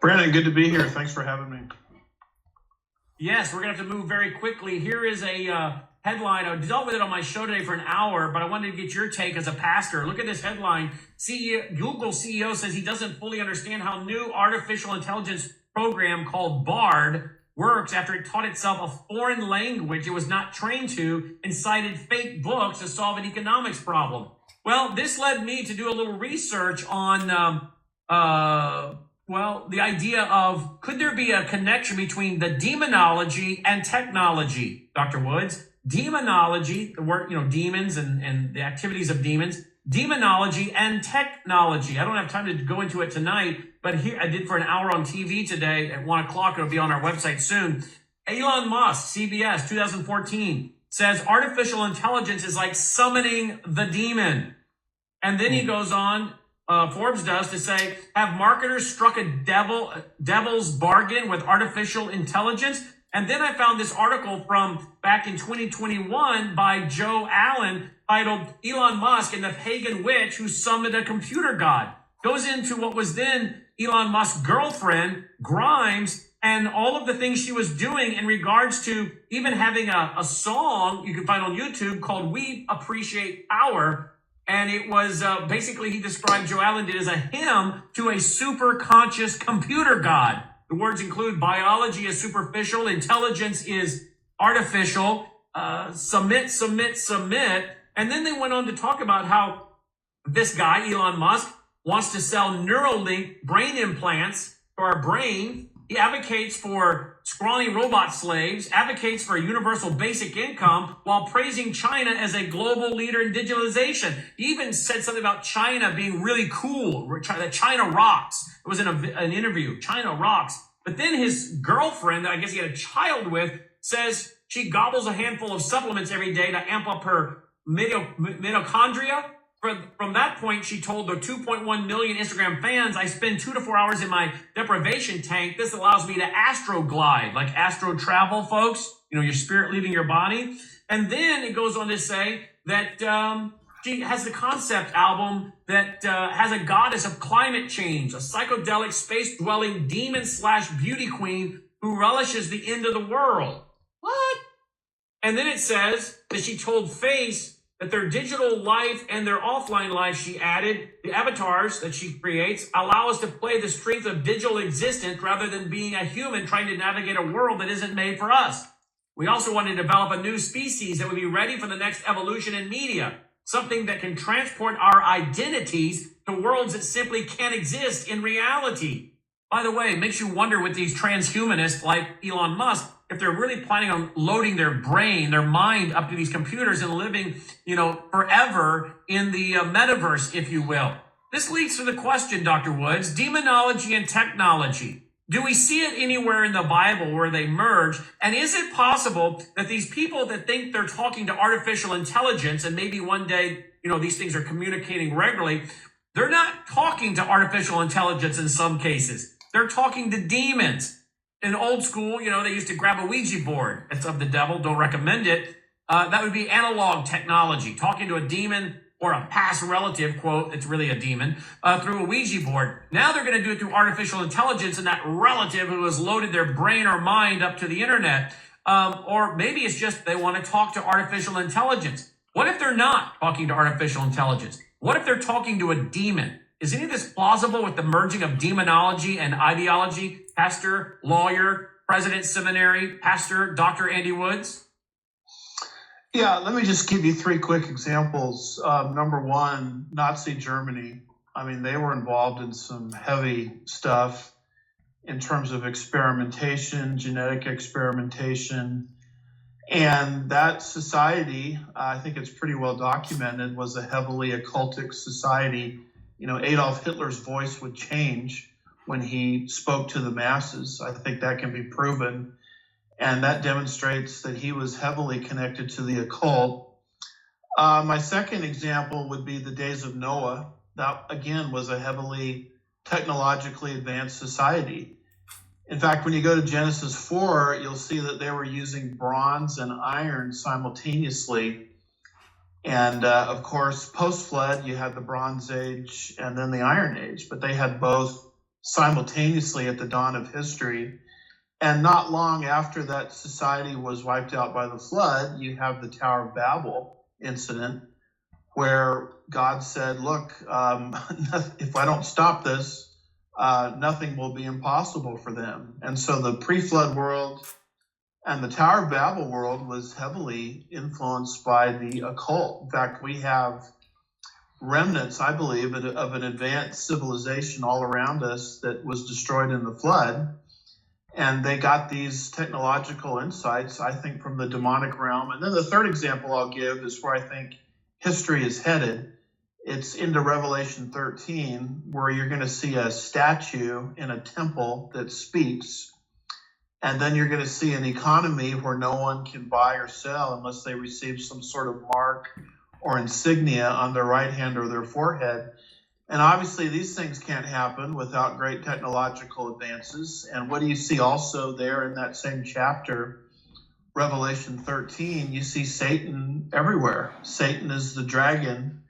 Brannon, good to be here. Thanks for having me. Yes, we're going to have to move very quickly. Here is a headline. I dealt with it on my show today for an hour, but I wanted to get your take as a pastor. Look at this headline. Google CEO says he doesn't fully understand how new artificial intelligence program called Bard works after it taught itself a foreign language it was not trained to and cited fake books to solve an economics problem. Well, this led me to do a little research on the idea of, could there be a connection between the demonology and technology, Dr. Woods? Demonology, the word, demons and the activities of demons, demonology and technology. I don't have time to go into it tonight, but here I did for an hour on TV today at 1 o'clock. It'll be on our website soon. Elon Musk, CBS, 2014, says artificial intelligence is like summoning the demon. And then he goes on, Forbes does, to say, have marketers struck a devil's bargain with artificial intelligence? And then I found this article from back in 2021 by Joe Allen titled Elon Musk and the Pagan Witch Who Summoned a Computer God. Goes into what was then Elon Musk's girlfriend, Grimes, and all of the things she was doing in regards to even having a song you can find on YouTube called We Appreciate Power. And it was basically, he described, Joe Allen did, as a hymn to a super conscious computer god. The words include biology is superficial, intelligence is artificial, submit. And then they went on to talk about how this guy, Elon Musk, wants to sell Neuralink brain implants for our brain. He advocates for scrawny robot slaves, advocates for a universal basic income while praising China as a global leader in digitalization. He even said something about China being really cool, that China rocks. It was in an interview, China rocks. But then his girlfriend, that I guess he had a child with, says she gobbles a handful of supplements every day to amp up her mitochondria. From that point, she told the 2.1 million Instagram fans, I spend 2 to 4 hours in my deprivation tank. This allows me to astroglide, like astro travel, folks. Your spirit leaving your body. And then it goes on to say that she has the concept album that has a goddess of climate change, a psychedelic space-dwelling demon/beauty queen who relishes the end of the world. What? And then it says that she told Face that their digital life and their offline life, she added, the avatars that she creates allow us to play the strength of digital existence rather than being a human trying to navigate a world that isn't made for us. We also want to develop a new species that would be ready for the next evolution in media, something that can transport our identities to worlds that simply can't exist in reality. By the way, it makes you wonder with these transhumanists like Elon Musk, if they're really planning on loading their brain, their mind up to these computers and living, forever in the metaverse, if you will. This leads to the question, Dr. Woods, demonology and technology. Do we see it anywhere in the Bible where they merge? And is it possible that these people that think they're talking to artificial intelligence, and maybe one day, these things are communicating regularly, they're not talking to artificial intelligence in some cases. They're talking to demons. In old school, they used to grab a Ouija board. It's of the devil. Don't recommend it. That would be analog technology, talking to a demon or a past relative, quote, it's really a demon, through a Ouija board. Now they're going to do it through artificial intelligence and that relative who has loaded their brain or mind up to the internet. Or maybe it's just they want to talk to artificial intelligence. What if they're not talking to artificial intelligence? What if they're talking to a demon? Is any of this plausible with the merging of demonology and ideology? Pastor, lawyer, president, seminary, pastor, Dr. Andy Woods? Yeah, let me just give you 3 quick examples. Number one, Nazi Germany. They were involved in some heavy stuff in terms of experimentation, genetic experimentation. And that society, I think it's pretty well documented, was a heavily occultic society. Adolf Hitler's voice would change when he spoke to the masses. I think that can be proven. And that demonstrates that he was heavily connected to the occult. My second example would be the days of Noah. That, again, was a heavily technologically advanced society. In fact, when you go to Genesis 4, you'll see that they were using bronze and iron simultaneously. And of course, post-flood, you had the Bronze Age and then the Iron Age, but they had both simultaneously at the dawn of history. And not long after that society was wiped out by the flood, you have the Tower of Babel incident, where God said, look, if I don't stop this, nothing will be impossible for them. And so the pre-flood world and the Tower of Babel world was heavily influenced by the occult. In fact, we have remnants, I believe, of an advanced civilization all around us that was destroyed in the flood. And they got these technological insights, I think, from the demonic realm. And then the third example I'll give is where I think history is headed. It's into Revelation 13, where you're going to see a statue in a temple that speaks. And then you're going to see an economy where no one can buy or sell unless they receive some sort of mark or insignia on their right hand or their forehead. And obviously these things can't happen without great technological advances. And what do you see also there in that same chapter, Revelation 13? You see Satan everywhere. Satan is the dragon,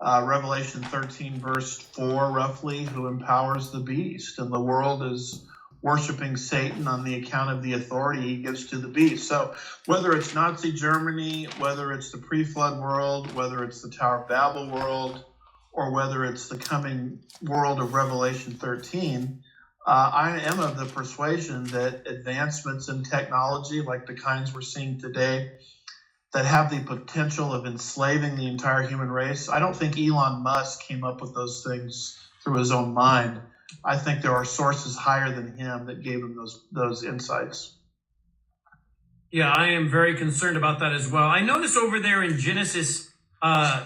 Revelation 13 verse 4 roughly, who empowers the beast. And the world is worshiping Satan on the account of the authority he gives to the beast. So whether it's Nazi Germany, whether it's the pre-flood world, whether it's the Tower of Babel world, or whether it's the coming world of Revelation 13, I am of the persuasion that advancements in technology, like the kinds we're seeing today, that have the potential of enslaving the entire human race. I don't think Elon Musk came up with those things through his own mind. I think there are sources higher than him that gave him those insights. Yeah, I am very concerned about that as well. I notice over there in Genesis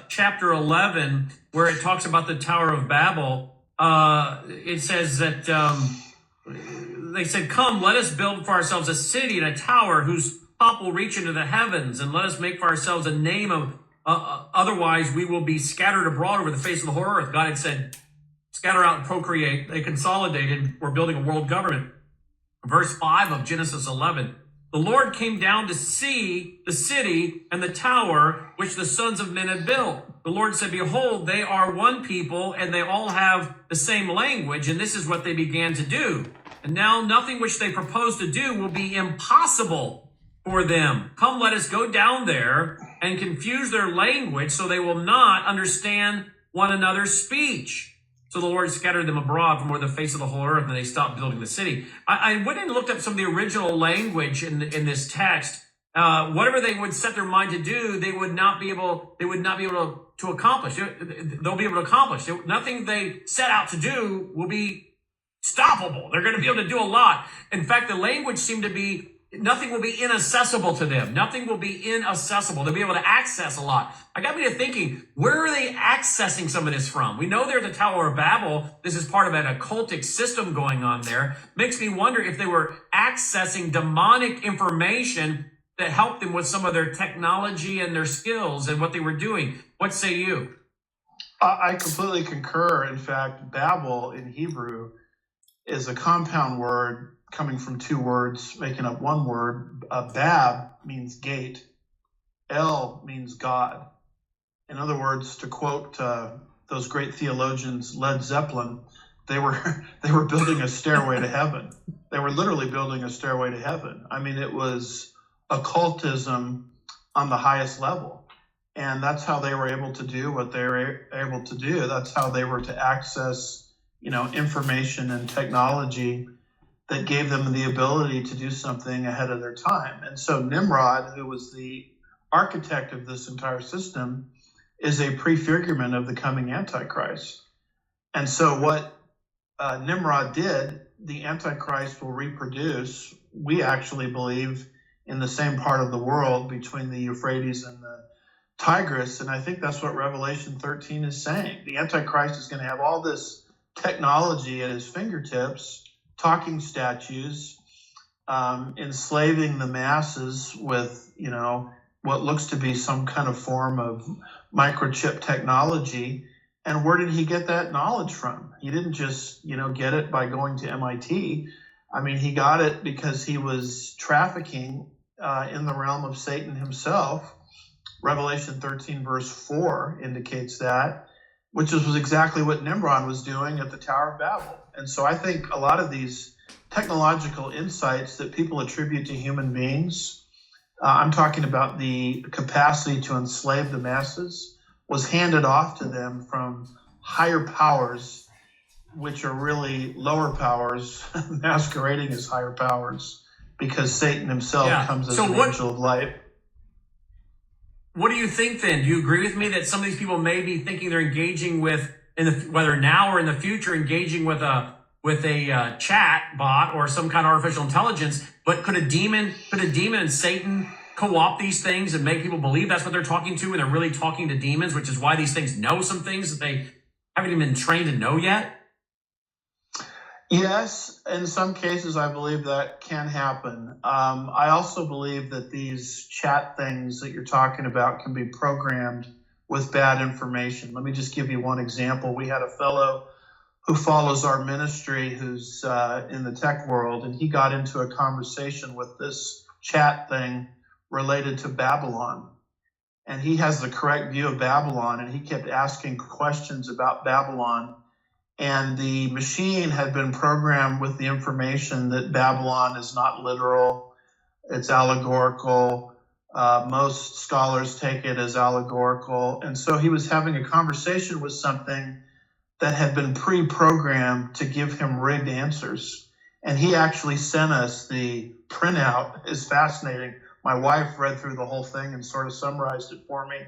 chapter 11, where it talks about the Tower of Babel, it says that they said, come, let us build for ourselves a city and a tower whose top will reach into the heavens, and let us make for ourselves a name of, otherwise we will be scattered abroad over the face of the whole earth. God had said, scatter out and procreate. They consolidated. We're building a world government. Verse 5 of Genesis 11. The Lord came down to see the city and the tower which the sons of men had built. The Lord said, behold, they are one people, and they all have the same language, and this is what they began to do. And now nothing which they propose to do will be impossible for them. Come, let us go down there and confuse their language, so they will not understand one another's speech. So the Lord scattered them abroad from over the face of the whole earth, and they stopped building the city. I went and looked up some of the original language in this text. Whatever they would set their mind to do, they would not be able to accomplish. They'll be able to accomplish. Nothing they set out to do will be stoppable. They're going to be able to do a lot. In fact, the language seemed to be, nothing will be inaccessible to them. Nothing will be inaccessible. They'll be able to access a lot. I got me to thinking, where are they accessing some of this from? We know they're the Tower of Babel. This is part of an occultic system going on there. Makes me wonder if they were accessing demonic information that helped them with some of their technology and their skills and what they were doing. What say you? I completely concur. In fact, Babel in Hebrew is a compound word coming from two words, making up one word. Bab means gate. El means God. In other words, to quote those great theologians, Led Zeppelin, they were building a stairway to heaven. They were literally building a stairway to heaven. I mean, it was occultism on the highest level. And that's how they were able to do what they were able to do. That's how they were to access, information and technology that gave them the ability to do something ahead of their time. And so Nimrod, who was the architect of this entire system, is a prefigurement of the coming Antichrist. And so what Nimrod did, the Antichrist will reproduce, we actually believe, in the same part of the world between the Euphrates and the Tigris. And I think that's what Revelation 13 is saying. The Antichrist is going to have all this technology at his fingertips, talking statues, enslaving the masses with, what looks to be some kind of form of microchip technology. And where did he get that knowledge from? He didn't just, get it by going to MIT. I mean, he got it because he was trafficking in the realm of Satan himself. Revelation 13 verse 4 indicates that. which was exactly what Nimrod was doing at the Tower of Babel. And so I think a lot of these technological insights that people attribute to human beings, I'm talking about the capacity to enslave the masses, was handed off to them from higher powers, which are really lower powers masquerading as higher powers, because Satan himself comes as an angel of light. What do you think then? Do you agree with me that some of these people may be thinking they're engaging with, whether now or in the future, engaging with a chat bot or some kind of artificial intelligence? But could a demon and Satan co-opt these things and make people believe that's what they're talking to, and they're really talking to demons, which is why these things know some things that they haven't even been trained to know yet? Yes, in some cases, I believe that can happen. I also believe that these chat things that you're talking about can be programmed with bad information. Let me just give you one example. We had a fellow who follows our ministry who's in the tech world, and he got into a conversation with this chat thing related to Babylon. And he has the correct view of Babylon, and he kept asking questions about Babylon. And the machine had been programmed with the information that Babylon is not literal, it's allegorical. Most scholars take it as allegorical. And so he was having a conversation with something that had been pre-programmed to give him rigged answers. And he actually sent us the printout. It's fascinating. My wife read through the whole thing and sort of summarized it for me.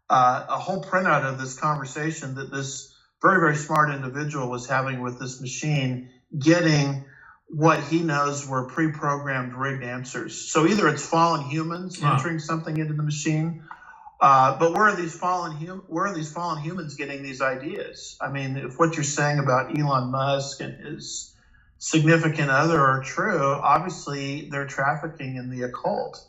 A whole printout of this conversation that this very, very smart individual was having with this machine, getting what he knows were pre-programmed rigged answers. So either it's fallen humans entering something into the machine, but where are these fallen humans getting these ideas? I mean, if what you're saying about Elon Musk and his significant other are true, obviously they're trafficking in the occult.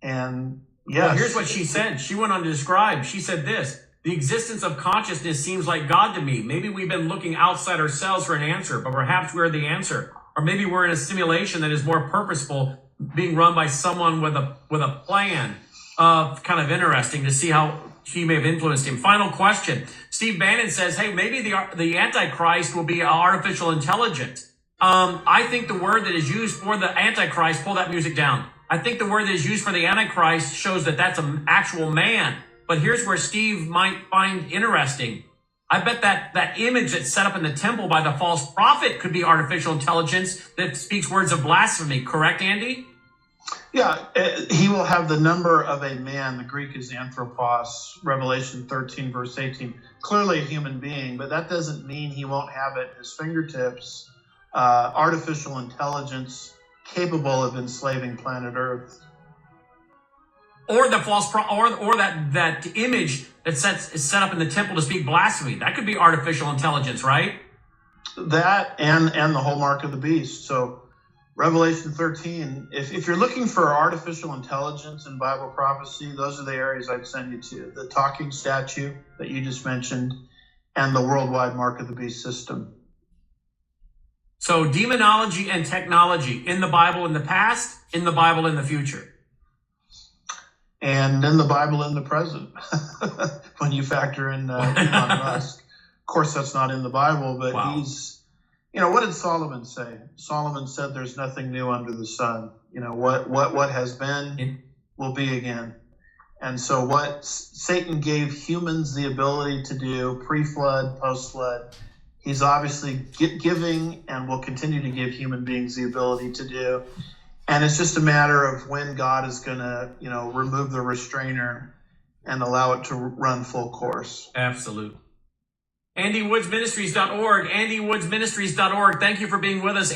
And yes. Well, here's what she said. She went on to describe. She said this: the existence of consciousness seems like God to me. Maybe we've been looking outside ourselves for an answer, but perhaps we're the answer. Or maybe we're in a simulation that is more purposeful, being run by someone with a plan. Kind of interesting to see how she may have influenced him. Final question. Steve Bannon says, hey, maybe the Antichrist will be artificial intelligence. I think the word that is used for the Antichrist, pull that music down. I think the word that is used for the Antichrist shows that that's an actual man. But here's where Steve might find interesting. I bet that image that's set up in the temple by the false prophet could be artificial intelligence that speaks words of blasphemy. Correct, Andy? Yeah, he will have the number of a man. The Greek is anthropos, Revelation 13, verse 18. Clearly a human being, but that doesn't mean he won't have at his fingertips artificial intelligence capable of enslaving planet Earth. Or the false or that image that is set up in the temple to speak blasphemy. That could be artificial intelligence, right? That and the whole mark of the beast. So Revelation 13, if you're looking for artificial intelligence in Bible prophecy, those are the areas I'd send you to. The talking statue that you just mentioned and the worldwide mark of the beast system. So demonology and technology in the Bible in the past, in the Bible in the future. And in the Bible in the present, when you factor in Elon Musk. Of course, that's not in the Bible, but he's, what did Solomon say? Solomon said there's nothing new under the sun. What has been will be again. And so what Satan gave humans the ability to do pre-flood, post-flood, he's obviously giving and will continue to give human beings the ability to do. And it's just a matter of when God is going to, remove the restrainer and allow it to run full course. Absolutely. AndyWoodsMinistries.org, AndyWoodsMinistries.org. Thank you for being with us.